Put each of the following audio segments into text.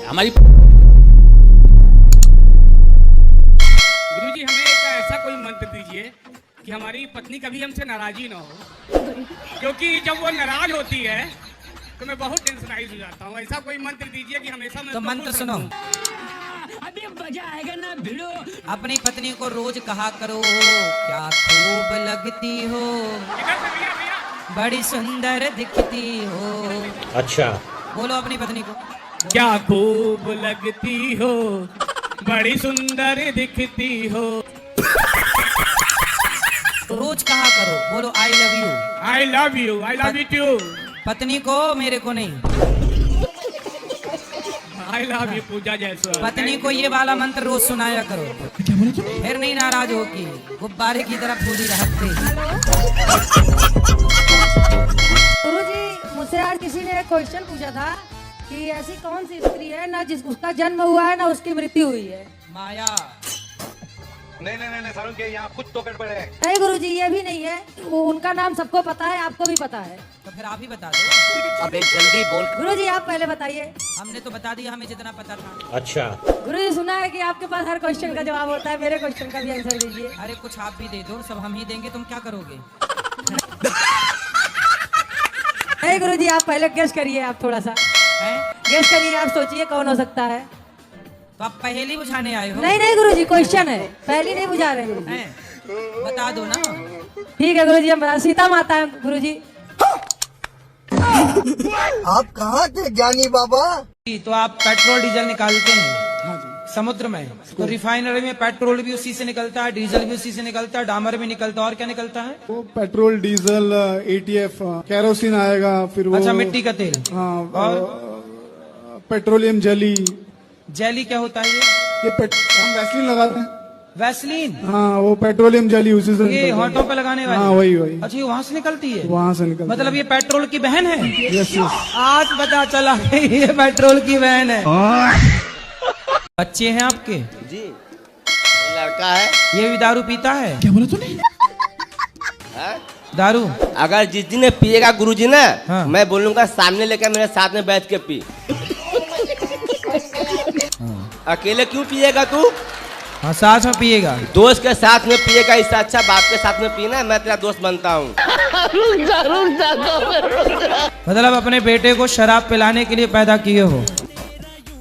हमारी गुरुजी हमें एक ऐसा कोई मंत्र दीजिए कि हमारी पत्नी कभी हमसे नाराजी ना हो, क्योंकि जब वो नाराज होती है तो मैं बहुत टेंशनाइज हो जाता हूँ। ऐसा कोई मंत्र दीजिए कि हमेशा मैं तो मंत्र सुनो। अभी मजा आएगा ना भिड़ो। अपनी पत्नी को रोज कहा करो, क्या खूब लगती हो, बड़ी सुंदर दिखती हो। अच्छा, बोलो अपनी पत्नी को, क्या खूब लगती हो, बड़ी सुंदर दिखती हो। रोज कहा करो। बोलो I love you. I love you, I love you too. पत्नी को, मेरे को नहीं। आई लव यू पूजा जैसा। पत्नी को ये वाला मंत्र रोज सुनाया करो, फिर नहीं नाराज होगी, गुब्बारे की तरह फूली रहती। गुरुजी, मुझसे आज किसी ने एक क्वेश्चन पूछा था कि ऐसी कौन सी स्त्री है ना जिस उसका जन्म हुआ है ना उसकी मृत्यु हुई है। माया। नहीं सारुण के यहाँ कुछ तो गड़बड़ है। नहीं गुरुजी, ये भी नहीं है। वो उनका नाम सबको पता है, आपको भी पता है। तो फिर आप ही बता दो। अबे जल्दी बोल। गुरुजी आप पहले बताइए। हमने तो बता दिया, हमें जितना पता था। अच्छा, गुरुजी सुना है कि आपके पास हर क्वेश्चन का जवाब होता है, मेरे क्वेश्चन का भी आंसर दीजिए। अरे कुछ आप भी दे दो, सब हम ही देंगे, तुम क्या करोगे? नहीं गुरुजी, आप पहले गेस करिए, आप थोड़ा सा हैं? गेस करिए, आप सोचिए कौन हो सकता है। तो आप पहेली बुझाने आए हो? नहीं गुरुजी, क्वेश्चन है, पहले नहीं बुझा रहे हैं। हैं? बता दो ना। ठीक है गुरुजी, हम बता। सीता माता है गुरुजी। आप कहाँ थे ज्ञानी बाबा? तो आप पेट्रोल डीजल निकालते हैं समुद्र में, तो रिफाइनरी में पेट्रोल भी उसी से निकलता है, डीजल भी उसी से निकलता है, डामर भी निकलता है, और क्या निकलता है? वो पेट्रोल, डीजल, एटीएफ, केरोसिन आएगा, फिर वो अच्छा, मिट्टी का तेल। हाँ, और पेट्रोलियम जेली। जेली क्या होता है? ये हम वैसलीन लगाते हैं। वैसलीन? हाँ, वो पेट्रोलियम जेली उसी से ये निकलता है। होठों पे लगाने वाली? हाँ, वही। अच्छा, ये वहाँ से निकलती है? वहाँ से निकलता मतलब ये पेट्रोल की बहन है? यस। आज पता चला ये पेट्रोल की बहन है। बच्चे हैं आपके? जी, लड़का है। ये भी दारू पीता है? क्या बोला तूने? दारू? अगर जिस दिन पिएगा गुरुजी ना, हाँ। मैं बोलूंगा सामने लेकर मेरे साथ में बैठ के पी। अकेले क्यों पिएगा तू? हाँ, साथ में पिएगा। दोस्त के साथ में पिएगा, इससे अच्छा बाप के साथ में पीना। मैं तेरा दोस्त बनता हूँ। मतलब अपने बेटे को शराब पिलाने के लिए पैदा किए हो?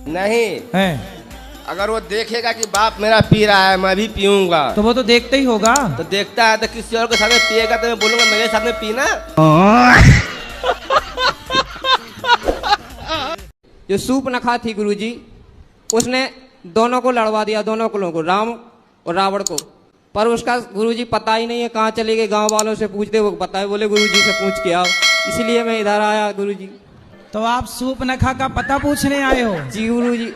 नहीं, हैं? अगर वो देखेगा कि बाप मेरा पी रहा है, मैं भी पीऊंगा, तो वो तो देखते ही होगा। तो देखता है तो किसी और के साथ में पिएगा तो मैं बोलूंगा मेरे साथ में पीना। जो सूर्पनखा थी गुरुजी, उसने दोनों को लड़वा दिया, दोनों को, राम और रावण को। पर उसका गुरुजी पता ही नहीं है कहाँ चले गए। गांव वालों से पूछते, वो बताए, बोले गुरुजी से पूछ के आओ। इसलिए मैं इधर आया गुरुजी। तो आप सूर्पनखा का पता पूछने आए हो? जी गुरुजी।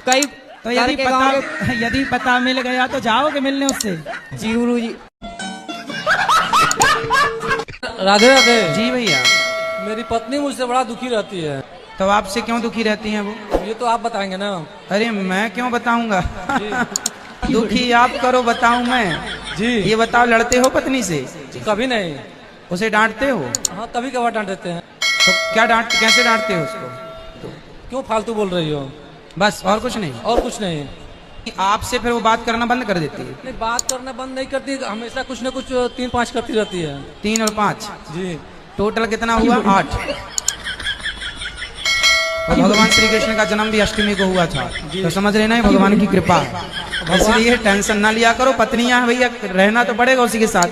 कई तो यदि पता मिल गया तो जाओगे मिलने उससे? जी गुरुजी। राधे राधे। जी भैया। मेरी पत्नी मुझसे बड़ा दुखी रहती है। तो आपसे क्यों दुखी रहती हैं वो? ये तो आप बताएंगे ना। अरे मैं क्यों बताऊंगा? दुखी आप करो, बताऊं मैं? जी। ये बताओ, लड़ते हो पत्नी से? कभी नहीं। उसे डांटते हो? हाँ, कभी कभार डांट देते हैं। तो क्या कैसे डांटते हो उसको? क्यों फालतू बोल रही हो? बस, और कुछ नहीं? और कुछ नहीं। आपसे फिर वो बात करना बंद कर देती है? नहीं, बात करना बंद नहीं करती, हमेशा कुछ न कुछ 3-5 करती रहती है। 3 और 5? जी। टोटल कितना हुआ? 8। और भगवान श्री कृष्ण का जन्म भी अष्टमी को हुआ था, तो समझ लेना है भगवान की कृपा। इसलिए टेंशन ना लिया करो। पत्नियां भैया, रहना तो पड़ेगा उसी के साथ।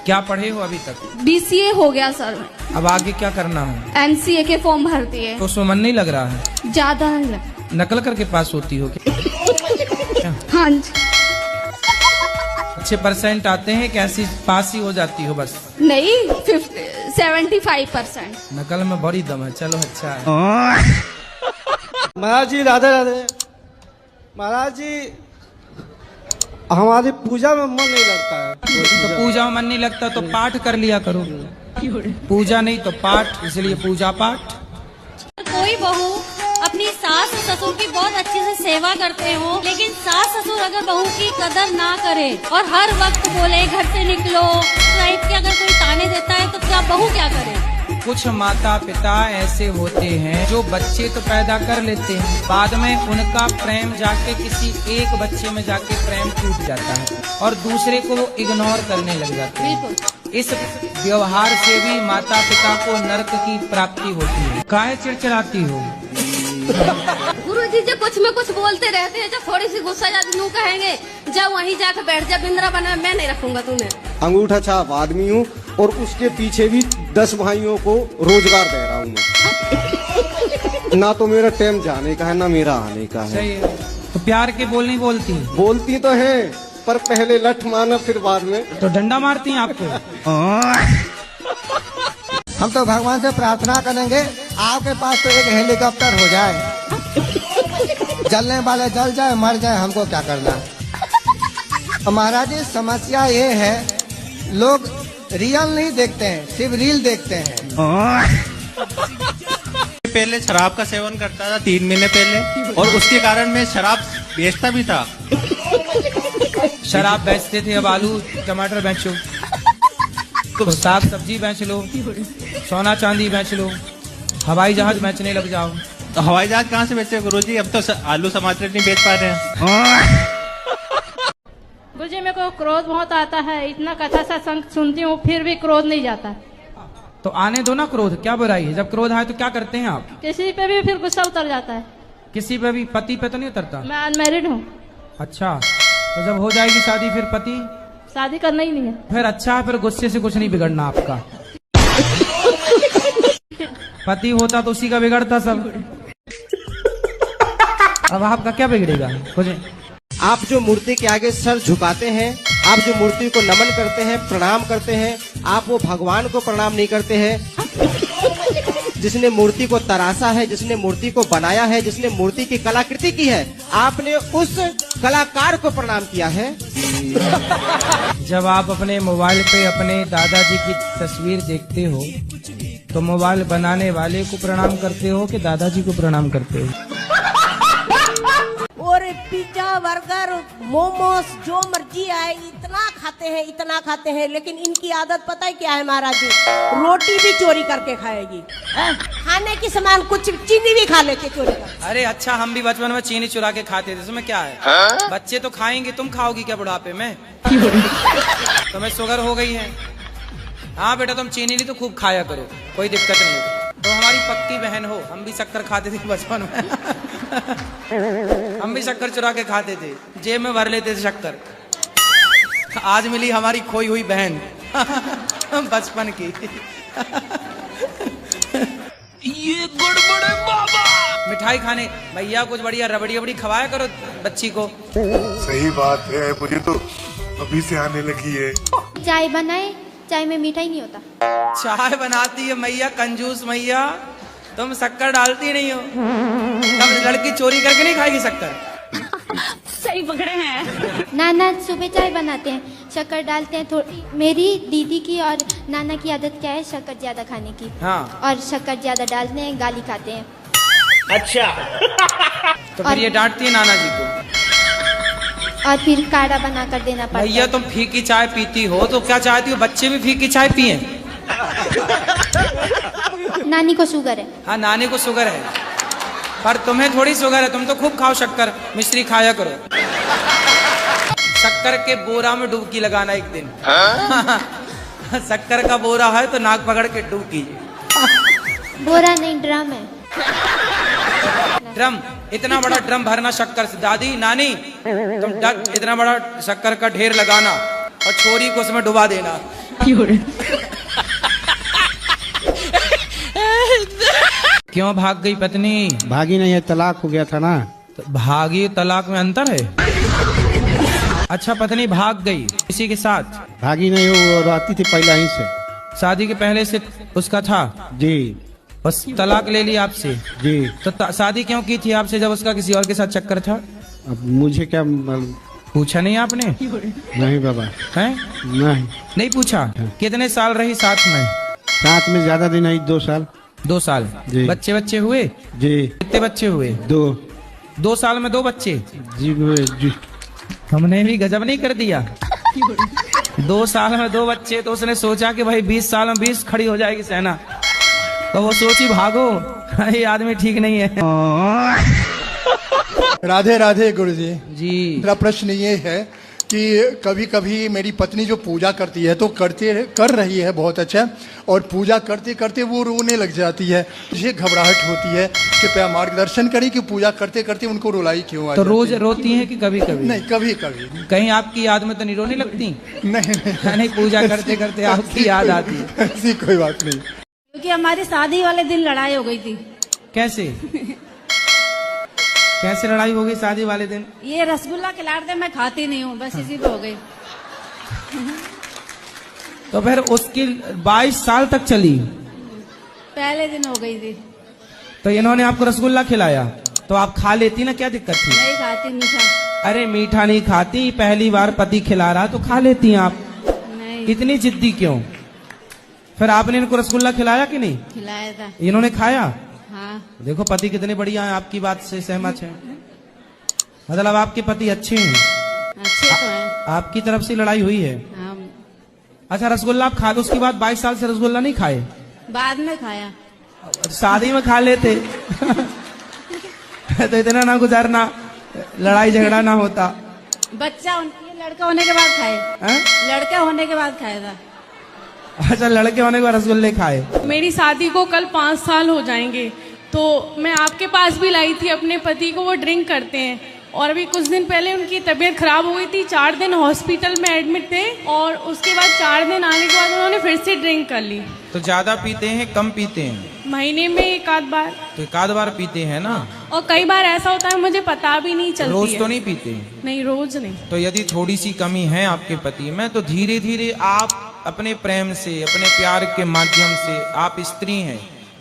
क्या पढ़े हो अभी तक? BCA हो गया सर। अब आगे क्या करना है? NCA के फॉर्म भर दिए। तो उसमें मन नहीं लग रहा है? ज्यादा है। नकल करके पास होती हो क्या? हाँ जी। अच्छे परसेंट आते हैं, कैसी पास ही हो जाती हो बस? नहीं, 75%। नकल में बड़ी दम है। चलो, अच्छा है। महाराज जी राधे राधे। महाराज जी, हमारी पूजा में मन नहीं लगता है। तो पूजा में मन नहीं लगता तो पाठ कर लिया करो। पूजा नहीं तो पाठ, इसलिए पूजा पाठ। कोई बहू अपनी सास और ससुर की बहुत अच्छे से सेवा करते हो, लेकिन सास ससुर अगर बहू की कदर ना करे और हर वक्त बोले घर से निकलो, टाइप के अगर कोई ताने देता है, तो क्या बहू क्या करे? कुछ माता पिता ऐसे होते हैं जो बच्चे तो पैदा कर लेते हैं, बाद में उनका प्रेम जाके किसी एक बच्चे में जाके प्रेम टूट जाता है और दूसरे को वो इग्नोर करने लग जाते हैं। इस व्यवहार से भी माता पिता को नरक की प्राप्ति होती है। काहे चिड़चिड़ाती हो? गुरुजी जो कुछ में कुछ बोलते रहते हैं, जब थोड़ी सी गुस्सा जाती नू कहेंगे जब वहीं जाकर बैठ जा, बिंद्रा बना मैं नहीं रखूंगा तुम्हें। अंगूठा छाप आदमी हूँ और उसके पीछे भी 10 भाइयों को रोजगार दे रहा हूँ मैं। ना तो मेरा टाइम जाने का है ना मेरा आने का है। सही है। तो प्यार के बोल नहीं बोलती? बोलती तो है पर पहले लठ मारना फिर बाद में। तो डंडा मारती हैं आपको? हम तो भगवान से प्रार्थना करेंगे आपके पास तो एक हेलीकॉप्टर हो जाए, जलने वाले जल जाए मर जाए, हमको क्या करना। महाराज जी समस्या ये है लोग रियल नहीं देखते हैं, सिर्फ रील देखते हैं। पहले शराब का सेवन करता था 3 महीने पहले और उसके कारण मैं शराब बेचता भी था। शराब बेचते थे, अब आलू टमाटर बेचो, तो साग सब्जी बेच लो, सोना चांदी बेच लो, हवाई जहाज बेचने लग जाओ। तो हवाई जहाज कहाँ से बेचे गुरुजी? अब तो आलू टमाटर नहीं बेच पा रहे हैं। गुरुजी मेरे को क्रोध बहुत आता है, इतना कथा सत्संग सुनती हूँ फिर भी क्रोध नहीं जाता। तो आने दो ना क्रोध, क्या बुराई है? जब क्रोध आए तो क्या करते हैं आप? किसी पे भी फिर गुस्सा उतर जाता है। किसी पे भी? पति पे तो नहीं उतरता? मैं अनमैरिड हूँ। अच्छा, तो जब हो जाएगी शादी फिर पति? शादी करना ही नहीं है। फिर अच्छा है, फिर गुस्से से कुछ नहीं बिगड़ना आपका। पति होता तो उसी का बिगड़ता सब। अब आपका क्या बिगड़ेगा? कुछ आप जो मूर्ति के आगे सर झुकाते हैं, आप जो मूर्ति को नमन करते हैं, प्रणाम करते हैं, आप वो भगवान को प्रणाम नहीं करते हैं जिसने मूर्ति को तराशा है, जिसने मूर्ति को बनाया है, जिसने मूर्ति की कलाकृति की है। आपने उस कलाकार को प्रणाम किया है। जब आप अपने मोबाइल पे अपने दादाजी की तस्वीर देखते हो तो मोबाइल बनाने वाले को प्रणाम करते हो कि दादाजी को प्रणाम करते हो? और पिज्जा बर्गर मोमोस जो मर्जी आए इतना खाते हैं, लेकिन इनकी आदत पता है क्या है महाराज जी? रोटी भी चोरी करके खाएगी, खाने की सामान कुछ चीनी भी खा लेके चोरी कर। अरे अच्छा, हम भी बचपन में चीनी चुरा के खाते थे, इसमें क्या है? बच्चे तो खाएंगे, तुम खाओगी क्या बुढ़ापे में? तुम्हें शुगर हो गई है? हाँ बेटा, तुम चीनी नहीं तो खूब खाया करो, कोई दिक्कत नहीं। तो हमारी पक्की बहन हो, हम भी शक्कर खाते थे बचपन में। हम भी शक्कर चुरा के खाते थे, जेब में भर लेते थे शक्कर। आज मिली हमारी खोई हुई बहन बचपन की। ये गड़बड़ है बाबा। मिठाई खाने भैया कुछ बढ़िया रबड़ी रबड़ी खवाया करो बच्ची को। सही बात है, मुझे तो अभी से आने लगी है। चाय बनाए, चाय में मीठा ही नहीं होता। चाय बनाती है मैया, कंजूस मैया, तुम शक्कर डालती नहीं हो। तब लड़की चोरी करके नहीं खाएगी शक्कर। सही पकड़े हैं। नाना सुबह चाय बनाते हैं, शक्कर डालते हैं थोड़ी। मेरी दीदी की और नाना की आदत क्या है? शक्कर ज्यादा खाने की। हाँ। और शक्कर ज्यादा डालते हैं, गाली खाते हैं। अच्छा। तो फिर ये डांटती है नाना जी को और फिर काढ़ा बना कर देना पड़ता है। भैया तुम फीकी चाय पीती हो तो क्या चाहती हो बच्चे भी फीकी चाय पिए? नानी को शुगर है। हाँ, नानी को शुगर है, पर तुम्हें थोड़ी शुगर है, तुम तो खूब खाओ शक्कर, मिश्री खाया करो। शक्कर के बोरा में डुबकी लगाना एक दिन। शक्कर का बोरा है तो नाक पकड़ के डुबकी। बोरा नहीं, ड्रम है। ड्रम? इतना बड़ा ड्रम भरना शक्कर से? दादी नानी तुम इतना बड़ा शक्कर का ढेर लगाना और छोरी को उसमें डुबा देना। क्यों भाग गई पत्नी? भागी नहीं है, तलाक हो गया था ना। तो भागी तलाक में अंतर है? अच्छा, पत्नी भाग गई किसी के साथ? भागी नहीं हो, वो रहती थी पहले ही से। शादी के पहले से उसका था? जी। बस तलाक ले ली आपसे? जी। तो शादी क्यों की थी आपसे जब उसका किसी और के साथ चक्कर था? अब मुझे क्या पूछा नहीं आपने? नहीं बाबा। हैं? नहीं पूछा? कितने साल रही साथ में? साथ में ज्यादा दिन नहीं, 2 साल। 2 साल? जी। बच्चे हुए? जी। कितने बच्चे हुए? 2। 2 साल में 2 बच्चे? जी जी। हमने भी गजब नहीं कर दिया। 2 साल में 2 बच्चे, तो उसने सोचा कि भाई 20 साल में 20 खड़ी हो जाएगी सेना। तो वो सोची भागो, ये आदमी ठीक नहीं है। राधे राधे गुरुजी जी। मेरा प्रश्न ये है कि कभी कभी मेरी पत्नी जो पूजा करती है तो कर रही है बहुत अच्छा, और पूजा करते करते वो रोने लग जाती है। मुझे घबराहट होती है, कृपया मार्गदर्शन करें कि पूजा करते करते उनको रुलाई क्यों आ तो जाती रोज है? रोती हैं कि कभी कभी? नहीं, कभी कभी। कहीं आपकी याद में तो नहीं रोने लगती? नहीं नहीं, पूजा करते करते आपकी याद आती है। ऐसी कोई बात नहीं। क्योंकि हमारी शादी वाले दिन लड़ाई हो गई थी। कैसे कैसे लड़ाई हो गई शादी वाले दिन? ये रसगुल्ला खिलाते मैं खाती नहीं हूँ, बस इसी पे हो गई। तो फिर उसकी 22 साल तक चली? पहले दिन हो गई थी। तो इन्होंने आपको रसगुल्ला खिलाया तो आप खा लेती ना, क्या दिक्कत थी? नहीं खाती मीठा। अरे मीठा नहीं खाती, पहली बार पति खिला रहा तो खा लेती आप। नहीं। इतनी जिद्दी क्यों? फिर आपने इनको रसगुल्ला खिलाया कि नहीं? खिलाया था। इन्होंने खाया? हाँ। देखो पति कितने बढ़िया हैं, आपकी बात से सहमत है। मतलब आपके पति अच्छे हैं? अच्छे तो हैं। आपकी तरफ से लड़ाई हुई है? हाँ। अच्छा, रसगुल्ला आप खा, उसके बाद 22 साल से रसगुल्ला नहीं खाए? बाद में खाया। शादी में खा लेते तो इतना ना गुजारना, लड़ाई झगड़ा ना होता। बच्चा ये लड़का होने के बाद खाए। लड़का होने के बाद खाया था। अच्छा, लड़के होने के बाद रसगुल्ले खाए। मेरी शादी को कल 5 साल हो जाएंगे, तो मैं आपके पास भी लाई थी अपने पति को। वो ड्रिंक करते हैं और अभी कुछ दिन पहले उनकी तबीयत खराब हो गई थी, 4 दिन हॉस्पिटल में एडमिट थे और उसके बाद 4 दिन आने के बाद उन्होंने फिर से ड्रिंक कर ली। तो ज्यादा पीते हैं कम पीते हैं? महीने में 1 आध बार। तो 1 आध बार पीते हैं ना? और कई बार ऐसा होता है मुझे पता भी नहीं चलती रोज है। तो नहीं पीते? नहीं, रोज नहीं। तो यदि थोड़ी सी कमी है आपके पति में तो धीरे धीरे आप अपने प्रेम से, अपने प्यार के माध्यम से, आप स्त्री हैं,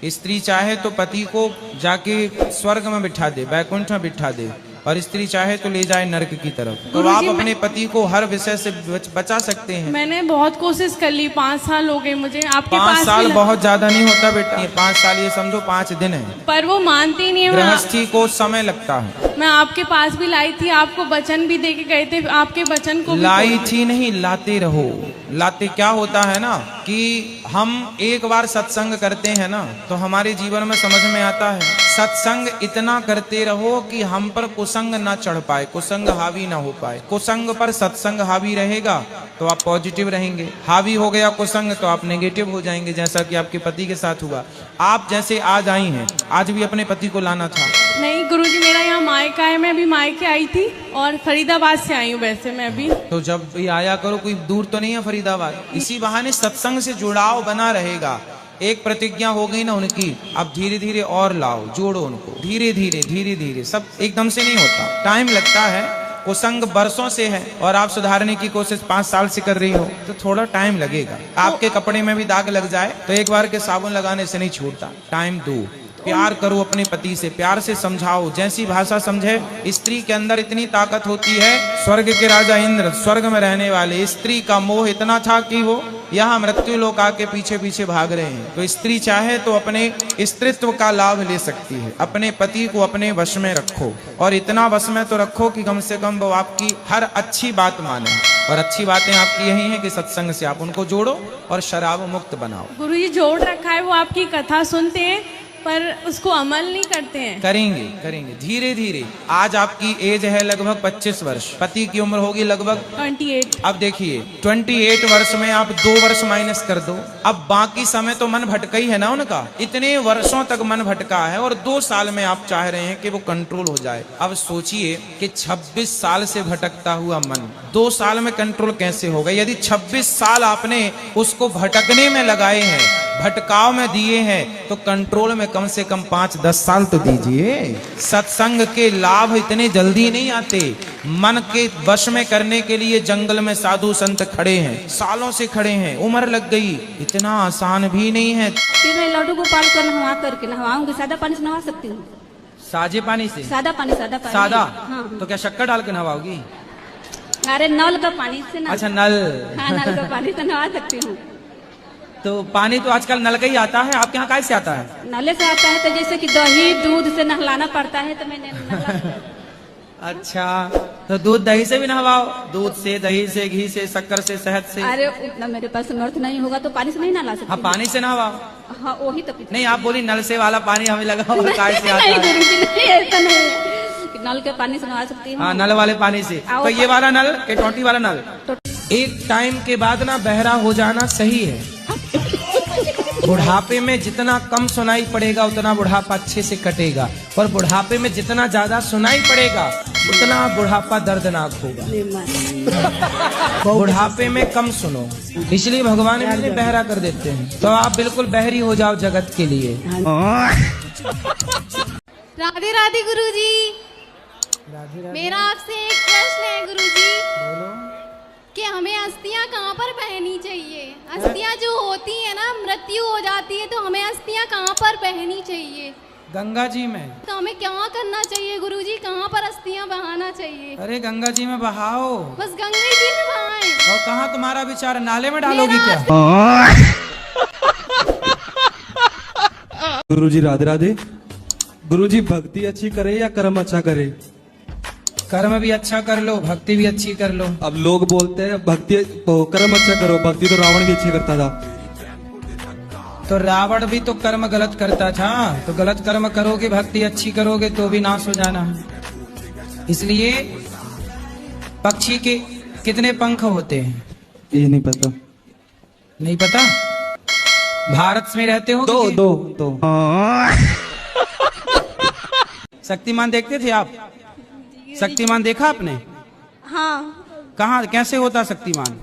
स्त्री चाहे तो पति को जाके स्वर्ग में बिठा दे, वैकुंठ में बिठा दे, और स्त्री चाहे तो ले जाए नरक की तरफ। तो आप अपने पति को हर विषय से बचा सकते हैं। मैंने बहुत कोशिश कर ली, 5 साल हो गए मुझे आपके 5 साल बहुत ज्यादा नहीं होता बेटी, 5 साल ये समझो 5 दिन है। पर वो मानती नहीं है। गृहस्थी को समय लगता है। मैं आपके पास भी लाई थी, आपको वचन भी दे के गए थे, आपके वचन को लाई थी नहीं, लाते रहो। लाते क्या होता है ना कि हम एक बार सत्संग करते हैं ना तो हमारे जीवन में समझ में आता है, सत्संग इतना करते रहो कि हम पर कुसंग ना चढ़ पाए, कुसंग हावी ना हो पाए। कुसंग पर सत्संग हावी रहेगा तो आप पॉजिटिव रहेंगे, हावी हो गया कुसंग तो आप नेगेटिव हो जाएंगे, जैसा कि आपके पति के साथ हुआ। आप जैसे आज आई हैं, आज भी अपने पति को लाना था। नहीं गुरुजी, मेरा यहाँ मायका है, मैं अभी मायके आई थी और फरीदाबाद से आई हूँ वैसे मैं अभी। तो जब भी आया करो, कोई दूर तो नहीं है फरीदाबाद, इसी बहाने सत्संग से जुड़ाव बना रहेगा। एक प्रतिज्ञा हो गई ना उनकी, अब धीरे धीरे और लाओ, जोड़ो उनको, धीरे धीरे धीरे धीरे, सब एकदम से नहीं होता, टाइम लगता है। कुसंग बरसों से है और आप सुधारने की कोशिश 5 साल से कर रही हो तो थोड़ा टाइम लगेगा। आपके कपड़े में भी दाग लग जाए तो एक बार के साबुन लगाने से नहीं छूटता, टाइम दो। प्यार करो अपने पति से, प्यार से समझाओ, जैसी भाषा समझे। स्त्री के अंदर इतनी ताकत होती है, स्वर्ग के राजा इंद्र, स्वर्ग में रहने वाले, स्त्री का मोह इतना था कि वो यहाँ मृत्यु लोक आके पीछे पीछे भाग रहे हैं। तो स्त्री चाहे तो अपने स्त्रीत्व का लाभ ले सकती है। अपने पति को अपने वश में रखो, और इतना वश में तो रखो कि कम से कम वो आपकी हर अच्छी बात माने। और अच्छी बातें आपकी यही है कि सत्संग से आप उनको जोड़ो और शराब मुक्त बनाओ। गुरुजी जोड़ रखा है, वो आपकी कथा सुनते हैं पर उसको अमल नहीं करते हैं। करेंगे करेंगे धीरे धीरे। आज आपकी एज है लगभग 25 वर्ष, पति की उम्र होगी लगभग 28। अब देखिए 28 वर्ष में आप 2 वर्ष माइनस कर दो, अब बाकी समय तो मन भटका ही है ना उनका, इतने वर्षों तक मन भटका है और 2 साल में आप चाह रहे हैं कि वो कंट्रोल हो जाए। अब सोचिए कि 26 साल से भटकता हुआ मन 2 साल में कंट्रोल कैसे होगा। यदि 26 साल आपने उसको भटकने में लगाए हैं, भटकाव में दिए हैं, तो कंट्रोल में कम से कम 5-10 साल तो दीजिए। सत्संग के लाभ इतने जल्दी नहीं आते। मन के वश में करने के लिए जंगल में साधु संत खड़े हैं, सालों से खड़े हैं, उम्र लग गई, इतना आसान भी नहीं है। फिर मैं लड्डू गोपाल को नहवा करके नहवाऊंगी, सादा पानी से नहवा सकती हूँ। साजे पानी से? सादा पानी, सादा पानी। सादा? हाँ। तो क्या शक्कर डाल के नहवाओगी? अरे नल का पानी से ना। अच्छा नल। हाँ, नल का पानी से नहवा सकती हूँ। तो पानी तो आजकल नल का ही आता है, आपके यहाँ कैसे आता है? नले से आता है, तो जैसे कि दही दूध से नहलाना पड़ता है तो मैंने नहला। अच्छा, तो दूध दही से भी नहवाओ, दूध से, दही से, घी से, शक्कर से, शहद से। अरे उतना मेरे पास समर्थ नहीं होगा तो पानी से नहीं नहला सकती। हाँ पानी से नहवाओ। हाँ वही तो नहीं आप बोली नल से वाला पानी हमें लगा और काय से आता नहीं है। गुरुजी नहीं ऐसा नहीं कि नल के पानी से नहा सकती हूँ। हाँ नल वाले पानी से। तो ये वाला नल के टोटी वाला नल। एक टाइम के बाद ना बहरा हो जाना सही है। बुढ़ापे में जितना कम सुनाई पड़ेगा उतना बुढ़ापा अच्छे से कटेगा, और बुढ़ापे में जितना ज्यादा सुनाई पड़ेगा उतना बुढ़ापा दर्दनाक होगा। बुढ़ापे में कम सुनो, इसलिए भगवान इन्हें बहरा कर देते हैं। तो आप बिल्कुल बहरी हो जाओ जगत के लिए। राधे राधे गुरुजी। मेरा आपसे एक प्रश्न है गुरुजी। कि हमें अस्थियां कहाँ पर पहननी चाहिए? अस्थियां जो होती है ना, मृत्यु हो जाती है, तो हमें अस्थियां कहाँ पर पहननी चाहिए? गंगा जी में। तो हमें क्या करना चाहिए गुरुजी? कहाँ पर अस्थियां बहाना चाहिए? अरे गंगा जी में बहाओ। बस गंगा जी में बहाएं। और कहाँ तुम्हारा विचार, नाले में डालोगी क्या? गुरुजी राधे राधे। गुरुजी भक्ति अच्छी करे या कर्म अच्छा करे? कर्म भी अच्छा कर लो, भक्ति भी अच्छी कर लो। अब लोग बोलते हैं भक्ति कर्म अच्छा करो, भक्ति तो रावण भी अच्छी करता था। तो रावण भी तो कर्म गलत करता था, तो गलत कर्म करोगे भक्ति अच्छी करोगे तो भी नाश हो जाना। इसलिए पक्षी के कितने पंख होते हैं? ये नहीं पता। नहीं पता? भारत में रहते हो? दो। शक्तिमान देखते थे आप? शक्तिमान देखा आपने? हाँ। कहाँ कैसे होता शक्तिमान?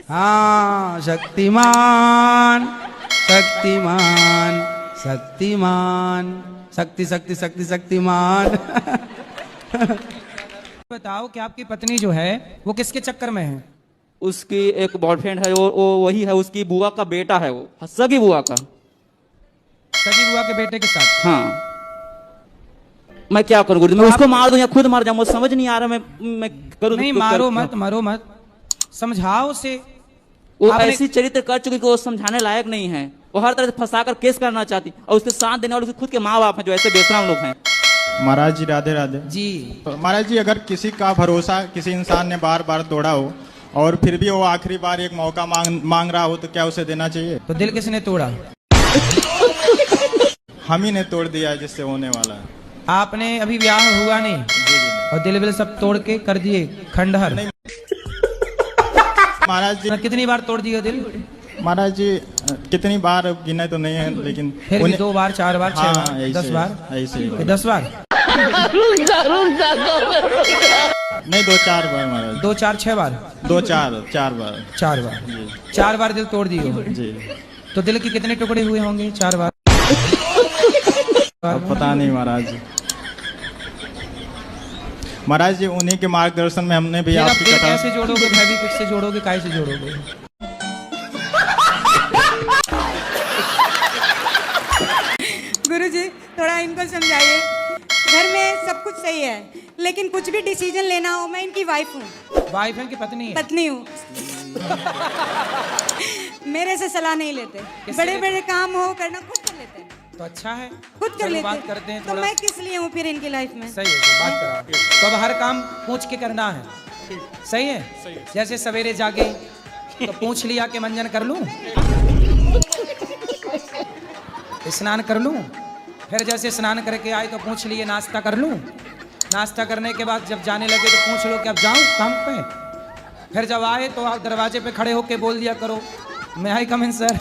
हाँ शक्तिमान शक्तिमान शक्तिमान शक्ति शक्ति शक्ति शक्तिमान। बताओ कि आपकी पत्नी जो है वो किसके चक्कर में है? उसकी एक बॉयफ्रेंड है, वो वही है, उसकी बुआ का बेटा है, वो सगी बुआ का। सगी बुआ के बेटे के साथ? हाँ। मैं क्या करूँ गुरुजी? मैं उसको मार दूं या खुद मर जाऊं, मुझे समझ नहीं आ रहा। मैं करूँ नहीं, मारो मत, मरो मत, समझाओ उसे। वो ऐसी चरित्र कर चुकी कि वो समझाने लायक नहीं है। वो हर तरह से फंसाकर केस करना चाहती, और उसके साथ देने वाले उसके खुद के माँ बाप हैं जो ऐसे बेशरम लोग हैं। महाराज जी राधे राधे जी। तो महाराज जी अगर किसी का भरोसा किसी इंसान ने बार बार तोड़ा हो और फिर भी वो आखिरी बार एक मौका मांग रहा हो तो क्या उसे देना चाहिए? तो दिल किसने तोड़ा? हम ही ने तोड़ दिया है जिससे होने वाला है। आपने अभी ब्याह हुआ नहीं और दिल विल सब तोड़ के कर दिए खंडहर। महाराज जी कितनी बार तोड़ दिए दिल? महाराज जी कितनी बार गिने तो नहीं है, लेकिन फिर भी 2 बार 4 बार 6 बार 10 बार ऐसे 10 बार नहीं 2-4 बार महाराज। 2 4 6 बार 4 बार 4 बार दिल तोड़ दिए जी। तो दिल के कितने टुकड़े हुए होंगे 4 बार? पता नहीं महाराज जी। महाराज जी उन्हीं के मार्गदर्शन में हमने भी आपकी कथा। कैसे जोड़ोगे? फेविक्विक से जोड़ोगे? काय से जोड़ोगे? गुरुजी थोड़ा इनको समझाइए। घर में सब कुछ सही है लेकिन कुछ भी डिसीजन लेना हो, मैं इनकी वाइफ हूँ। वाइफ है कि पत्नी है? पत्नी हूँ। मेरे से सलाह नहीं लेते, बड़े बड़े काम हो करना खुद कर लेते हैं। तो अच्छा है, खुद कर लेते बात करते हैं तो थोड़ा। मैं किस लिए हूँ फिर इनकी लाइफ में? सही है, बात करा। तो अब हर काम पूछ के करना है, सही है? जैसे सवेरे जागे तो पूछ लिया कि मंजन कर लूं, स्नान कर लूं, फिर जैसे स्नान करके आए तो पूछ लिए नाश्ता कर लूं, नाश्ता करने के बाद जब जाने लगे तो पूछ लो कि अब जाऊं काम पे, फिर जब आए तो आप दरवाजे पे खड़े होके बोल दिया करो मैं आई कम इन सर।